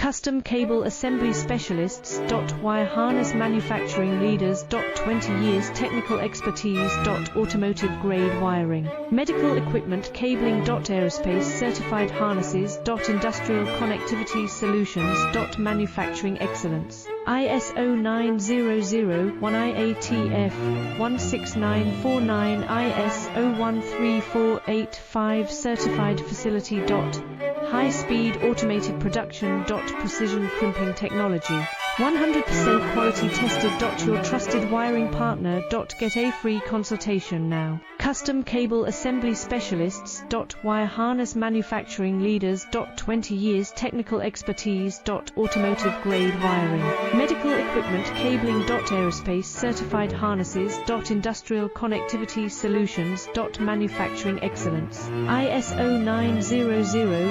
Custom Cable Assembly Specialists. Wire Harness Manufacturing Leaders. 20 years technical expertise. Automotive grade wiring. Medical equipment cabling. Aerospace certified harnesses. Industrial connectivity solutions. Manufacturing excellence. ISO 9001 IATF 16949 IS 013485 certified facility. High-speed automated production. Precision crimping technology. 100% quality tested. Your trusted wiring partner. Get a free consultation now. Custom Cable Assembly Specialists. Wire Harness Manufacturing Leaders. 20 years technical expertise. Automotive grade wiring. Medical equipment cabling. Aerospace certified harnesses. Industrial connectivity solutions. Manufacturing excellence. ISO 9001